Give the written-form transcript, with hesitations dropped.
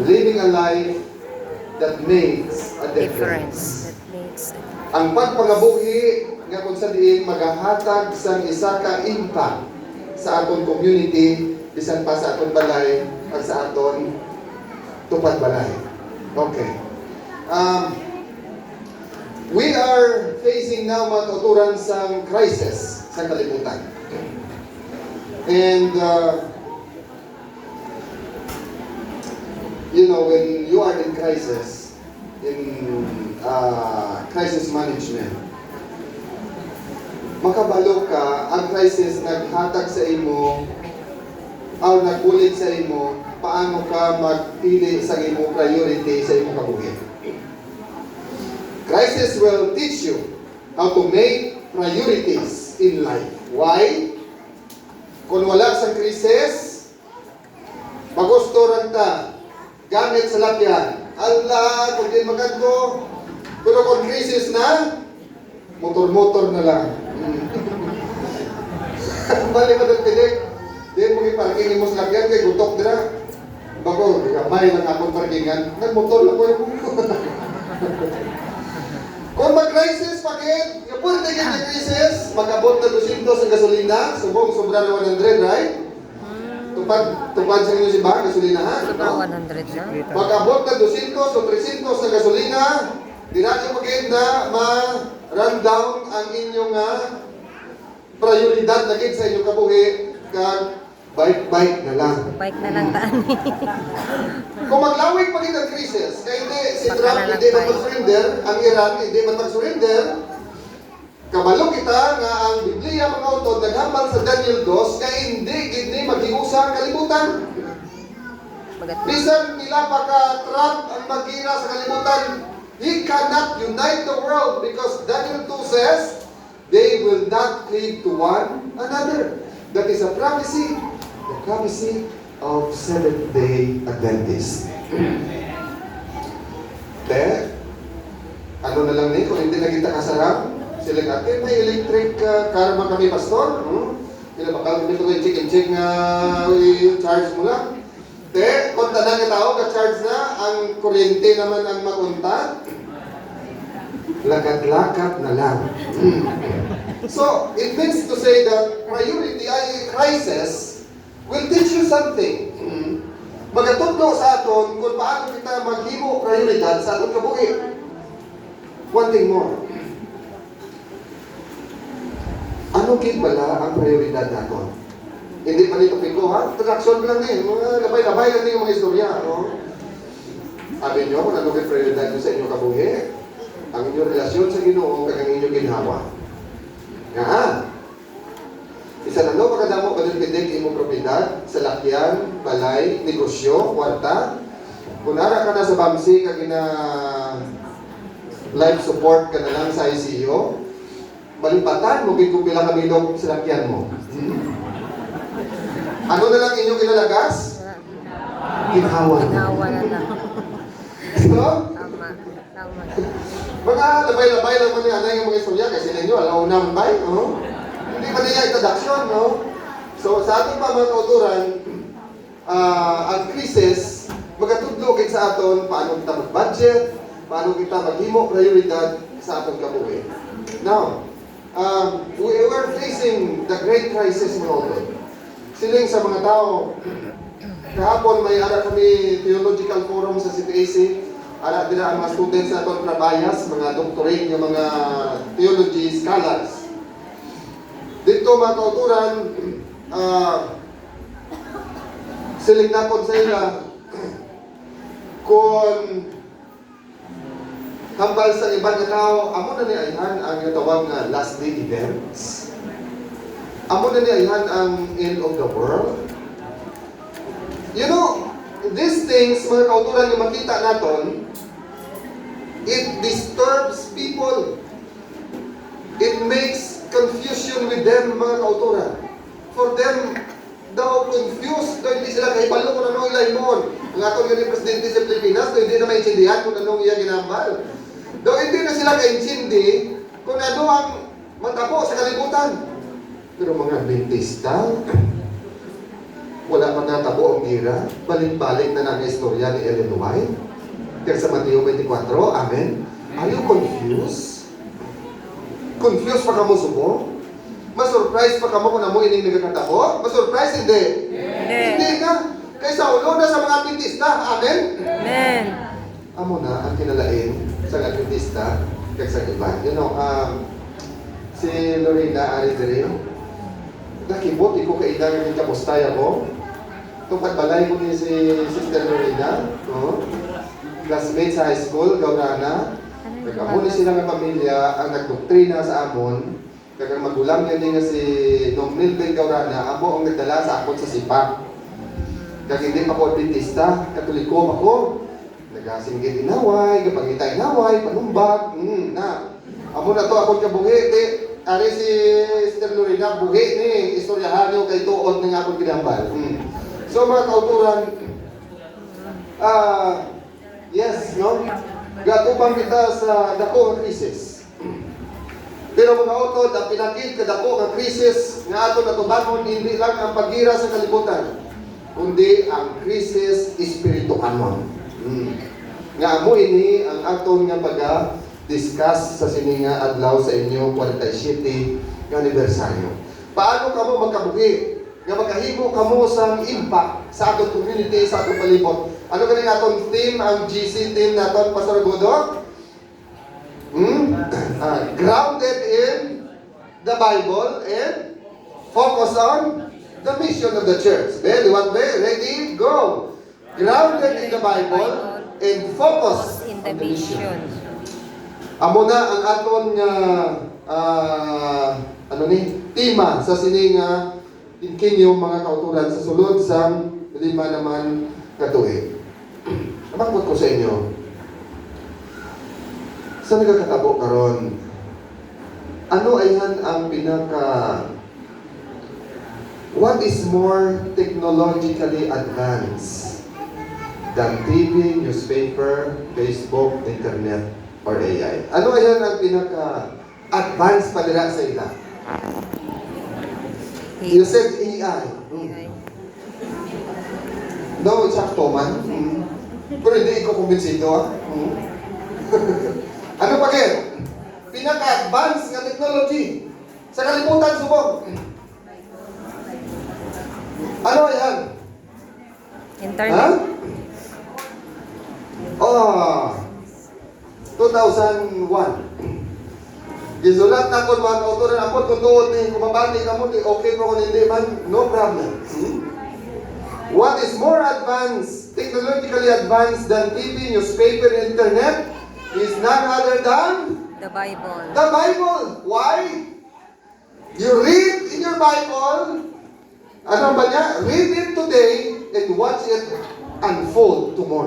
living a life that makes a difference. Ang pagpangabuhi nga kung sa diin magahatag sa isa ka impact sa aton community, bisan pa sa aton balay at sa aton tupad balay. Okay. We are facing now mga kauturan sa crisis sa kalibutan. And you know, when you are in crisis, crisis management, makabalo ka, ang crisis naghatag sa imo o nagbulit sa imo, paano ka magpili sa imo priority sa imo kabuhi. Crisis will teach you how to make priorities in life. Why? Kung wala sa krisis, magusto ta gamit sa lakyan. Allah, kung di maganda, pero kung krisis na, motor-motor na lang. Balik ka ng tinik, di mo iparking mo sa lakyan, kay gutok dira. Bago, gamay lang akong parkingan, nagmotor lang ko yung Kung mag-crisis, bakit? Yung pwede na crisis, mag-abot na 200 ang gasolina, subong sobra na 100, right? Tupad sa inyo si ba, gasolina ha? Sobra 100 na. Mag-abot na 200 o 300 ang gasolina, di natin magiging na ma-run down ang inyong prioridad na sa inyong kabuhi, kag bike na lang. Bike na lang taan. Kung maglawig pa rin ang krisis, kaya hindi si Trump hindi man mag-surrender, ang Iran hindi man mag-surrender, kabalo kita nga ang Biblia mga utod naghambal sa Daniel 2 kaya hindi maghiusa ang kalibutan. Bisan nila pa ka Trump ang maghira sa kalibutan, he cannot unite the world because Daniel 2 says they will not cleave to one another. That is a prophecy. The prophecy of Seventh-day Adventist. Ano na lang ni, kung hindi na kita kasarap, silang atin, may electric car man kami, pastor. Kaya bakal kami ito yung check nga charge mo lang. Kung tanang yung tao, ka-charge na, ang kuryente naman ang makunta, lakad-lakad na lang. So, it means to say that priority ay crisis will teach you something. Magatudlo sa aton kung paano kita maghimo prioridad sa aton kabuhi. One thing more. Ano gid bala ang prioridad naton? Hindi pa nito piko ha? Traction lang din. Mga labay-labay lang din yung mga istorya. No? Sabi nyo kung ano gid prioridad nyo sa inyong kabuhi. Ang inyong relasyon sa Ginoo kag ang inyong ginhawa. Nga isa na no, pagkadamo ba din pindig imong propiedad sa lakyan, balay, negosyo, kwarta. Kung nara ka na sa BAMSI, kag na life support ka na lang sa ICU, malipatan mo, kung pila kamilog sa lakyan mo. Ano na lang inyong kinalagas? Ginhawa. Ginawa na lang. So? Tama. Mga labay-labay lang man yung anay yung mga istorya, kasi sila nyo, alaw naman ba? Hindi pa nila introduction, no? So, sa ating pa mga kauturan, ang krisis, magatudlogin sa aton, paano kita mag-budget, paano kita maghimo prioridad sa aton kabuhi. Now, we are facing the great crisis mga kauturan. Siling sa mga tao, kahapon may ara kami theological forum sa CPAC, ara din ang mga students na itong trabayas, mga doctorate, yung mga theology scholars. Dito mga kauturan, siling nakon sa ila, kung hambal sa ibang tao, amo na ni ayhan ang tawag nga last day events. Amo na ni ayhan ang end of the world. You know, these things, mga kauturan yung makita naton, it disturbs people. It makes confusion with them, mga kauturan. For them, daw confused, daw hindi sila kahibalo kung anong ilay mo. Ang atong yun yung presidente sa Pilipinas, daw hindi na maintindihan kung anong iya ginambal. Daw hindi na sila kaintindi kung ano ang matapo sa kalibutan. Pero mga Adventista, Wala pa natabo ang gira. Balik-balik na ng istorya ni Ellen White. Kaya sa Mateo 24, Amen? Are you confused? Confused pa ka mo subo? Masurprise pa ka mo kung amoy ining nagkakatabo? Masurprise hindi? Hindi ka. Kaysa ulo na sa mga Adventista. Amen? Amen. Amo na ang kinalain sa Adventista kaya sa iba. You know, si Lorena Aridere, nakibot ko kailangan yung kamustay ako. Tungkat balay ko ni si Sister Lorena, no? Classmates sa high school, Gaurana. Kaya ni sila ng pamilya ang nagdoktrina sa amon. Kaya magulang yan nga si Nong Milben Gaurana, amo ang nagdala sa akon sa sipak. Kaya hindi pa ako Adventista, Katoliko ako. Nagasinggit inaway, kapangitay inaway, panumbag, na. Amo na to, akong kabuhi, ari si Sister Lorena, buhi ni, istoryahan nyo kay tuod ng akong ginambal. So mga kauturan, yes, no? Gatupang kita sa dako ng krisis. Pero mga utod, ang pinakit ka dako ng krisis nga ato natubangon, hindi lang ang pagira sa kalibutan, kundi ang krisis espirituhanon. Nga amo ini ang aton nga pag-discuss sa sininga adlaw sa inyo 47 nga anibersaryo. Paano kamo magkabuhi nga makahimo kamo sa impact sa atong community, sa atong palibot? Ano kani atong theme, ang GC theme naton, Pastor Godo? Grounded in the Bible and focus on the mission of the church. Ready? One way, ready, go! Grounded in the Bible and focus In on the mission. Amo na ang aton nga tema sa sining inkinyo mga kauturan sa sulod sa 5 naman katuig. Abangkot ko sa inyo. Sa nagkakatabo karon, ano ayhan ang what is more technologically advanced than TV, newspaper, Facebook, internet, or AI? Ano ayan ang pinaka-advanced pa nila sa ila? You said AI. No, sakto man. Pero hindi ko kumbinsido. Ano pa kayo? Pinaka-advanced nga technology sa kalibutan subong. Ano ayan? Internet. 2001. Gisulat na kung mga kauturan ako, kung doon ni kumabati ka mo, okay mo kung hindi man, no problem. What is more advanced, technologically advanced than TV, newspaper, internet is none other than The Bible. the Bible. Why? You read in your Bible, ano ba niya? Read it today and watch it unfold tomorrow.